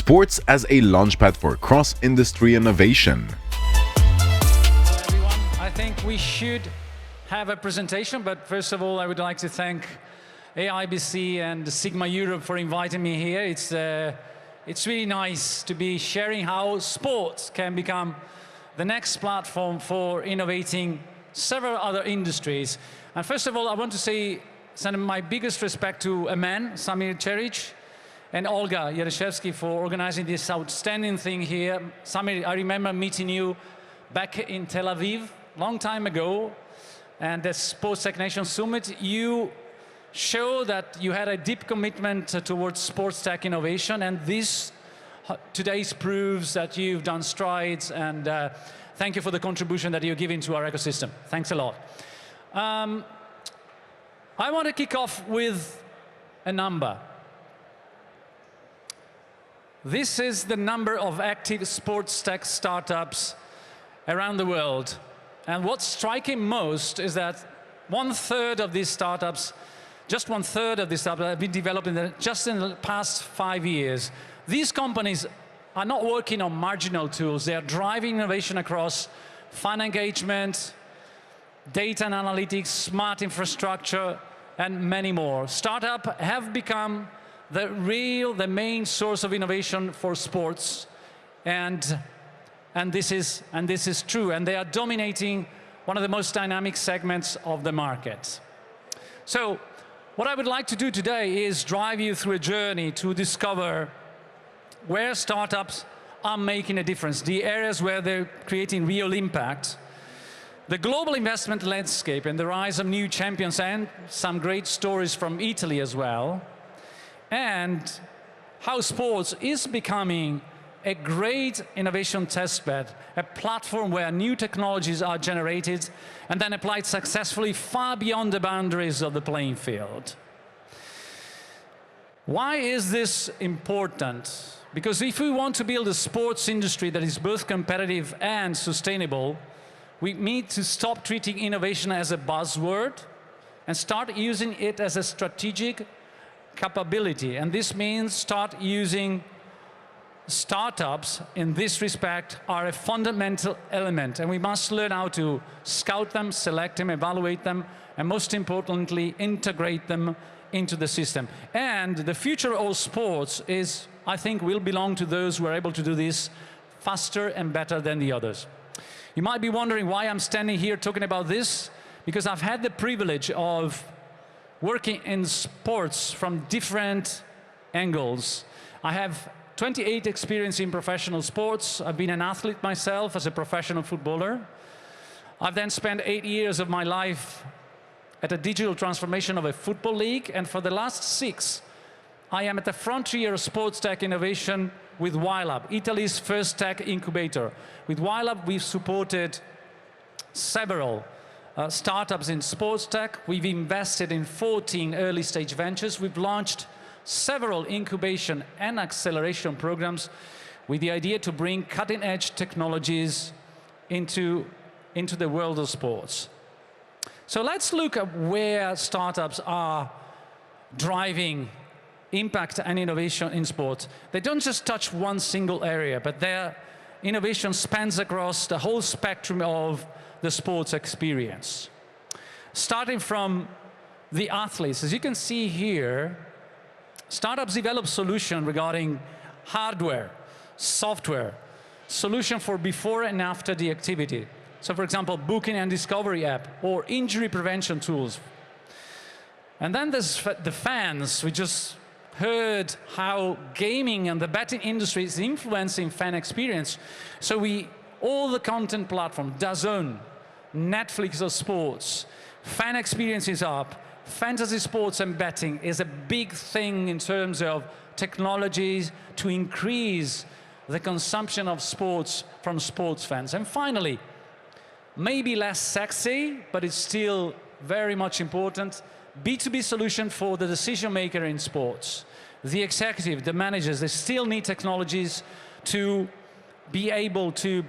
sports as a launchpad for cross-industry innovation. Hello everyone. I think we should have a presentation, but first of all, I would like to thank AIBC and Sigma Europe for inviting me here. It's really nice to be sharing how sports can become the next platform for innovating several other industries. And first of all, I want to send my biggest respect to a man, Samir Cheric, and Olga Yereshevsky for organizing this outstanding thing here. Samir, I remember meeting you back in Tel Aviv, long time ago, and the Sports Tech Nation Summit. You show that you had a deep commitment towards sports tech innovation, and this today proves that you've done strides, and thank you for the contribution that you're giving to our ecosystem. Thanks a lot. I want to kick off with a number. This is the number of active sports tech startups around the world. And what's striking most is that one-third of these startups, just one-third of these startups have been developed just in the past 5 years. These companies are not working on marginal tools. They are driving innovation across fan engagement, data and analytics, smart infrastructure, and many more. Startups have become the main source of innovation for sports, and this is true. And they are dominating one of the most dynamic segments of the market. So, what I would like to do today is drive you through a journey to discover where startups are making a difference, the areas where they're creating real impact, the global investment landscape and the rise of new champions, and some great stories from Italy as well, and how sports is becoming a great innovation testbed, a platform where new technologies are generated and then applied successfully far beyond the boundaries of the playing field. Why is this important? Because if we want to build a sports industry that is both competitive and sustainable, we need to stop treating innovation as a buzzword and start using it as a strategic capability. And this means start using startups in this respect are a fundamental element, and we must learn how to scout them, select them, evaluate them, and most importantly, integrate them into the system. And the future of sports is, I think, will belong to those who are able to do this faster and better than the others. You might be wondering why I'm standing here talking about this, because I've had the privilege of working in sports from different angles. I have 28 experience in professional sports. I've been an athlete myself as a professional footballer. I've then spent 8 years of my life at a digital transformation of a football league, and for the last 6, I am at the frontier of sports tech innovation with Wylab, Italy's first tech incubator. With Wylab, we've supported several startups in sports tech. We've invested in 14 early stage ventures. We've launched several incubation and acceleration programs with the idea to bring cutting-edge technologies into the world of sports. So let's look at where startups are driving impact and innovation in sports. They don't just touch one single area, but their innovation spans across the whole spectrum of the sports experience. Starting from the athletes, as you can see here, startups develop solutions regarding hardware, software, solution for before and after the activity. So for example, booking and discovery app or injury prevention tools. And then there's the fans. We just heard how gaming and the betting industry is influencing fan experience. So all the content platform, DAZN, Netflix of sports, fan experience is up. Fantasy sports and betting is a big thing in terms of technologies to increase the consumption of sports from sports fans. And finally, maybe less sexy, but it's still very much important, B2B solution for the decision maker in sports. The executive, the managers, they still need technologies to be able to,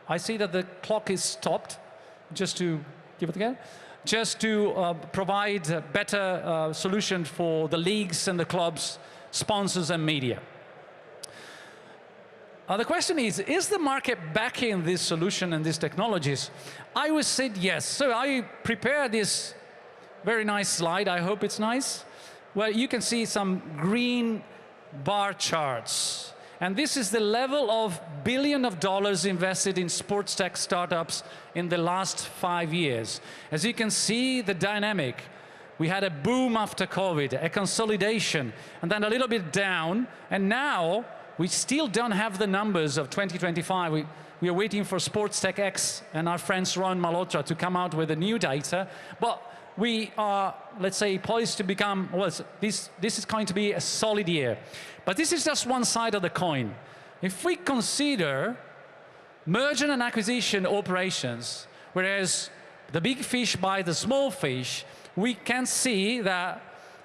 I see that the clock is stopped, just to give it again, just to provide a better solution for the leagues and the clubs, sponsors and media. The question is the market backing this solution and these technologies? I would say yes. So I prepared this very nice slide. I hope it's nice. Well, you can see some green bar charts. And this is the level of billions of dollars invested in sports tech startups in the last 5 years. As you can see, the dynamic. We had a boom after COVID, a consolidation, and then a little bit down. And now, we still don't have the numbers of 2025. We are waiting for Sports Tech X and our friends Ron Malhotra to come out with the new data. But we are, let's say, poised to become, well, this is going to be a solid year. But this is just one side of the coin. If we consider merger and acquisition operations, whereas the big fish buy the small fish, we can see that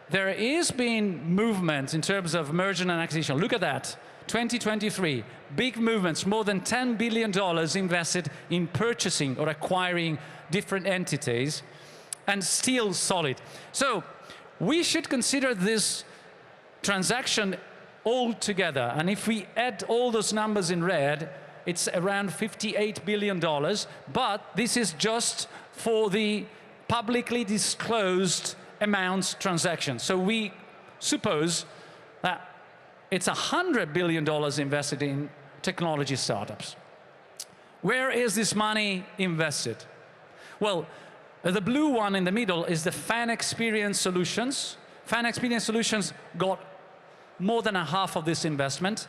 there is been movement in terms of merger and acquisition. Look at that. 2023, big movements, more than $10 billion invested in purchasing or acquiring different entities, and still solid. So we should consider this transaction all together, and if we add all those numbers in red, it's around $58 billion, but this is just for the publicly disclosed amounts transactions. So we suppose that it's $100 billion invested in technology startups. Where is this money invested? Well, the blue one in the middle is the Fan Experience Solutions. Fan Experience Solutions got more than a half of this investment.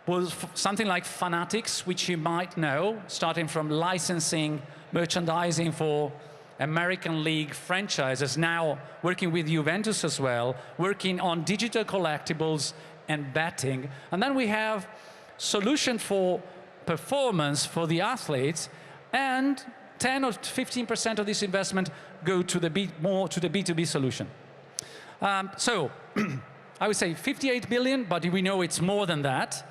Was something like Fanatics, which you might know, starting from licensing, merchandising for American League franchises, now working with Juventus as well, working on digital collectibles and betting. And then we have solution for performance for the athletes, and 10 or 15% of this investment go to the more to the B2B solution. So I would say 58 billion, but we know it's more than that,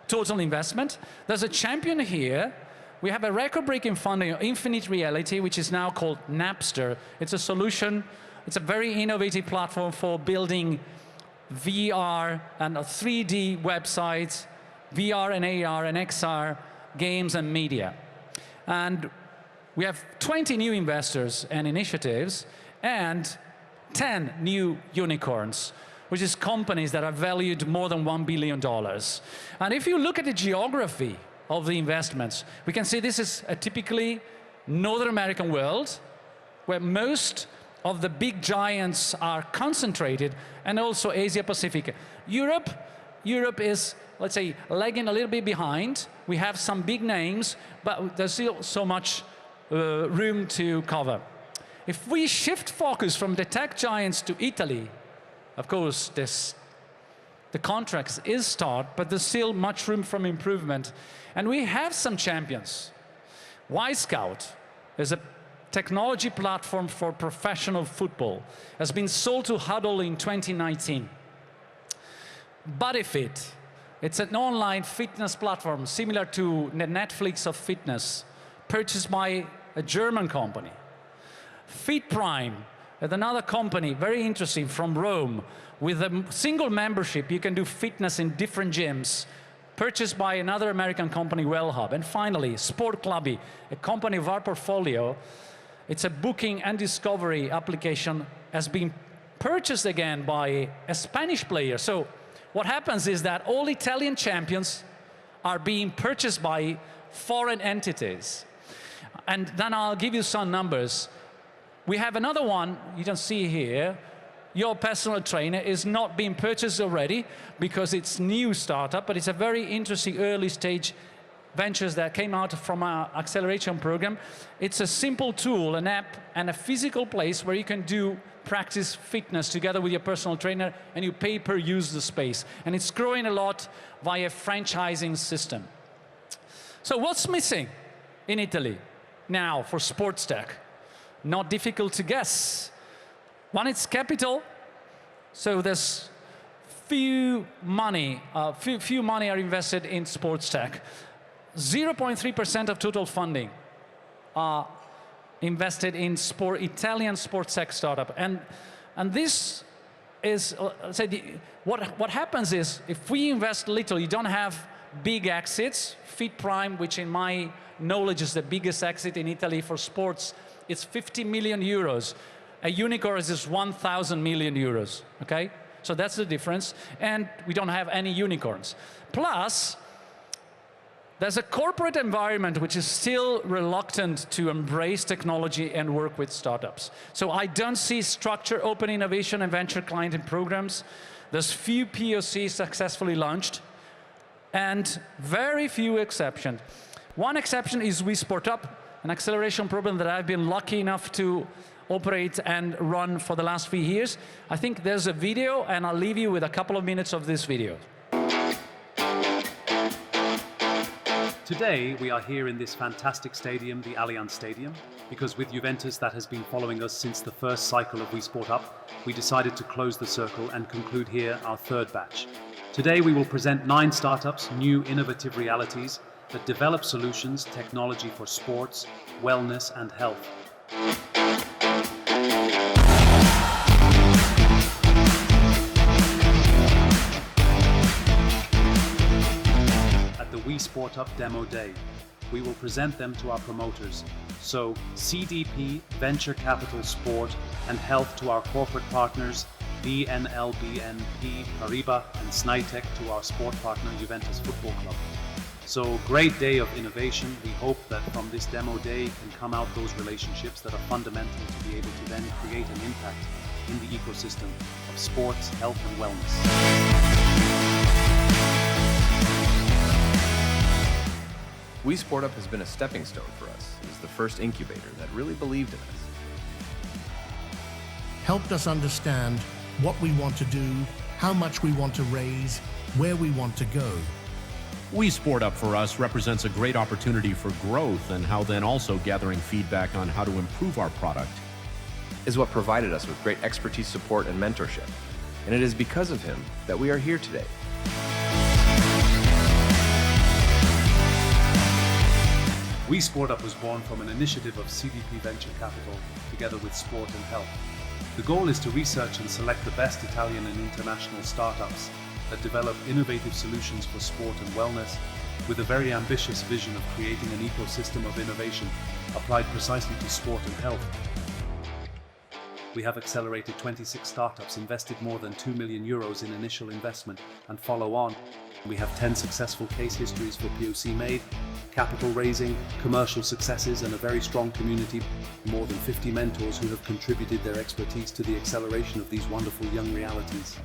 total investment. There's a champion here. We have a record-breaking funding of Infinite Reality, which is now called Napster. It's a solution, it's a very innovative platform for building VR and 3D websites, VR and AR and XR games and media. And we have 20 new investors and initiatives and 10 new unicorns, which is companies that are valued more than $1 billion. And if you look at the geography of the investments, we can see this is a typically Northern American world, where most of the big giants are concentrated, and also Asia Pacific. Europe is, let's say, lagging a little bit behind. We have some big names, but there's still so much room to cover. If we shift focus from the tech giants to Italy, of course, the contracts is start, but there's still much room for improvement. And we have some champions. Wyscout is a technology platform for professional football, has been sold to Huddle in 2019. BodyFit, it's an online fitness platform similar to the Netflix of fitness, purchased by a German company. FitPrime, another company, very interesting, from Rome. With a single membership, you can do fitness in different gyms, purchased by another American company, Wylab. And finally, Sport Clubby, a company of our portfolio. It's a booking and discovery application, has been purchased again by a Spanish player. So what happens is that all Italian champions are being purchased by foreign entities. And then I'll give you some numbers. We have another one you can see here. Your personal trainer is not being purchased already because it's new startup, but it's a very interesting early stage ventures that came out from our acceleration program. It's a simple tool, an app, and a physical place where you can do practice fitness together with your personal trainer, and you pay per use the space. And it's growing a lot via franchising system. So what's missing in Italy now for sports tech? Not difficult to guess. One, it's capital. So there's few money are invested in sports tech. 0.3% of total funding are invested in Italian sports tech startup. And this is, what happens is, if we invest little, you don't have big exits. Fit Prime, which in my knowledge is the biggest exit in Italy for sports, it's 50 million euros. A unicorn is 1,000 million euros, okay? So that's the difference, and we don't have any unicorns. Plus, there's a corporate environment which is still reluctant to embrace technology and work with startups. So I don't see structured open innovation and venture client programs. There's few POCs successfully launched, and very few exceptions. One exception is We Sport Up, an acceleration program that I've been lucky enough to operate and run for the last few years. I think there's a video, and I'll leave you with a couple of minutes of this video. Today, we are here in this fantastic stadium, the Allianz Stadium, because with Juventus that has been following us since the first cycle of We Sport Up, we decided to close the circle and conclude here our third batch. Today, we will present 9 startups, new innovative realities that develop solutions, technology for sports, wellness, and health. We Sport Up Demo Day. We will present them to our promoters. So CDP, Venture Capital Sport, and Health to our corporate partners, BNL, BNP, Paribas, and Snaitech to our sport partner, Juventus Football Club. So great day of innovation. We hope that from this demo day can come out those relationships that are fundamental to be able to then create an impact in the ecosystem of sports, health, and wellness. We Sport Up has been a stepping stone for us. It was the first incubator that really believed in us. Helped us understand what we want to do, how much we want to raise, where we want to go. We Sport Up for us represents a great opportunity for growth and how then also gathering feedback on how to improve our product. Is what provided us with great expertise, support, and mentorship. And it is because of him that we are here today. We Sport Up was born from an initiative of CDP Venture Capital together with Sport and Health. The goal is to research and select the best Italian and international startups that develop innovative solutions for sport and wellness with a very ambitious vision of creating an ecosystem of innovation applied precisely to sport and health. We have accelerated 26 startups, invested more than 2 million euros in initial investment and follow on. We have 10 successful case histories for POC made, capital raising, commercial successes, and a very strong community, more than 50 mentors who have contributed their expertise to the acceleration of these wonderful young realities.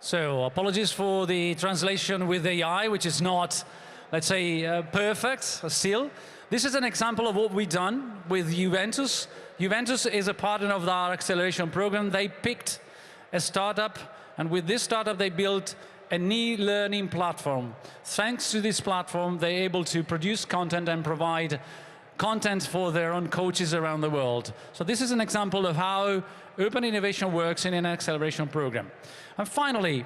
So apologies for the translation with AI, which is not, let's say, perfect still. This is an example of what we've done with Juventus. Juventus is a partner of our acceleration program. They picked a startup, and with this startup, they built an e-learning platform. Thanks to this platform, they're able to produce content and provide content for their own coaches around the world. So this is an example of how open innovation works in an acceleration program. And finally,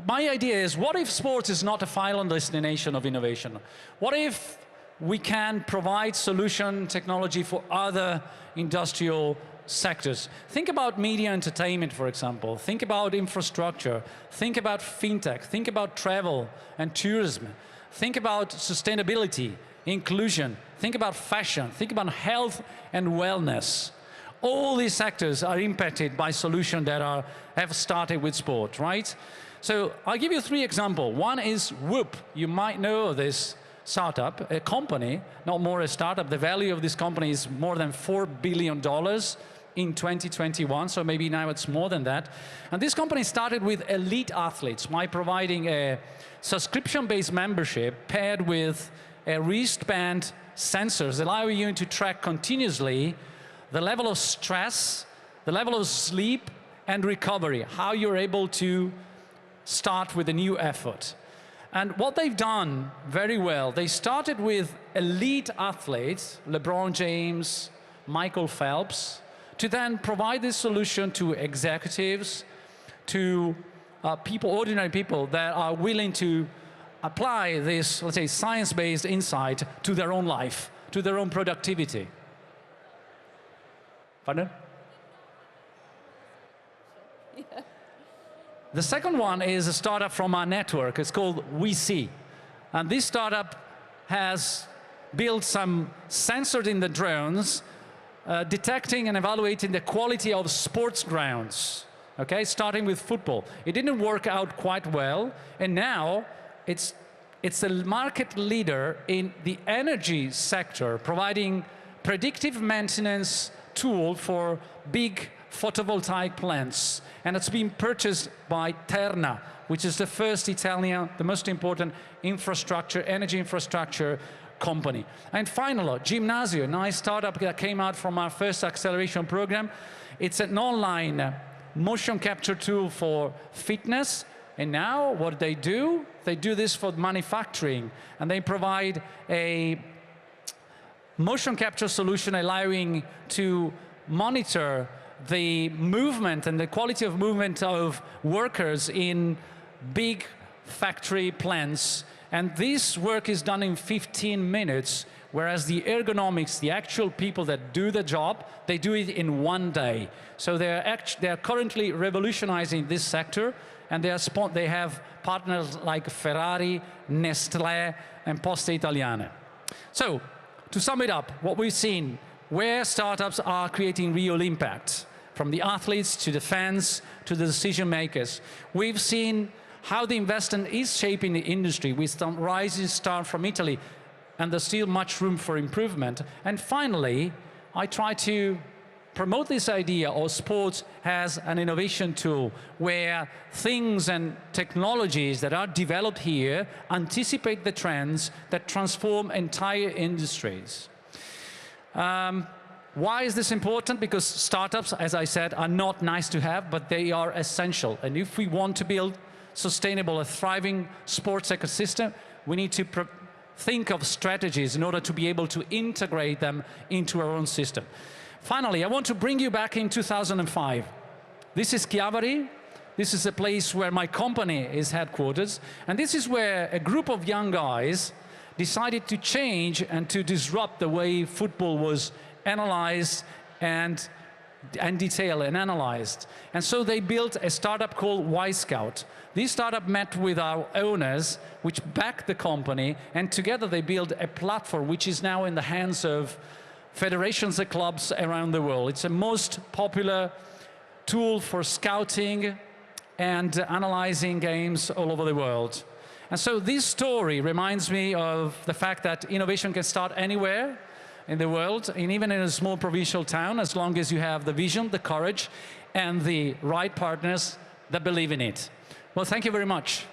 my idea is, what if sports is not a final destination of innovation? What if we can provide solution technology for other industrial sectors? Think about media entertainment, for example. Think about infrastructure. Think about fintech. Think about travel and tourism. Think about sustainability, inclusion. Think about fashion. Think about health and wellness. All these sectors are impacted by solutions that have started with sport, right? So I'll give you 3 examples. One is Whoop. You might know this startup, a company, not more a startup. The value of this company is more than $4 billion in 2021, so maybe now it's more than that. And this company started with elite athletes by providing a subscription-based membership paired with a wristband sensors allowing you to track continuously the level of stress, the level of sleep, and recovery, how you're able to start with a new effort. And what they've done very well, they started with elite athletes, LeBron James, Michael Phelps. to then provide this solution to executives, to people, ordinary people that are willing to apply this, let's say, science-based insight to their own life, to their own productivity. Pardon? Yeah. The second one is a startup from our network. It's called WeSee. And this startup has built some sensors in the drones, detecting and evaluating the quality of sports grounds, okay, starting with football. It didn't work out quite well, and now it's a market leader in the energy sector, providing predictive maintenance tool for big photovoltaic plants. And it's been purchased by Terna, which is the first Italian, the most important infrastructure, energy infrastructure company. And finally, Gymnasio, a nice startup that came out from our first acceleration program. It's an online motion capture tool for fitness. And now what they do this for manufacturing. And they provide a motion capture solution allowing to monitor the movement and the quality of movement of workers in big factory plants. And this work is done in 15 minutes, whereas the ergonomics, the actual people that do the job, they do it in 1 day. So they're currently revolutionizing this sector, and they have partners like Ferrari, Nestlé, and Poste Italiane. So, to sum it up, what we've seen, where startups are creating real impact, from the athletes to the fans to the decision makers. We've seen how the investment is shaping the industry with some rising star from Italy, and there's still much room for improvement. And finally, I try to promote this idea of sports as an innovation tool where things and technologies that are developed here anticipate the trends that transform entire industries. Why is this important? Because startups, as I said, are not nice to have, but they are essential. And if we want to build sustainable, a thriving sports ecosystem, we need to think of strategies in order to be able to integrate them into our own system. Finally, I want to bring you back in 2005. This is Chiavari. This is a place where my company is headquarters. And this is where a group of young guys decided to change and to disrupt the way football was analyzed and detailed and analyzed. And so they built a startup called Y-Scout. This startup met with our owners, which backed the company, and together they built a platform which is now in the hands of federations and clubs around the world. It's the most popular tool for scouting and analyzing games all over the world. And so this story reminds me of the fact that innovation can start anywhere in the world, and even in a small provincial town, as long as you have the vision, the courage, and the right partners that believe in it. Well, thank you very much.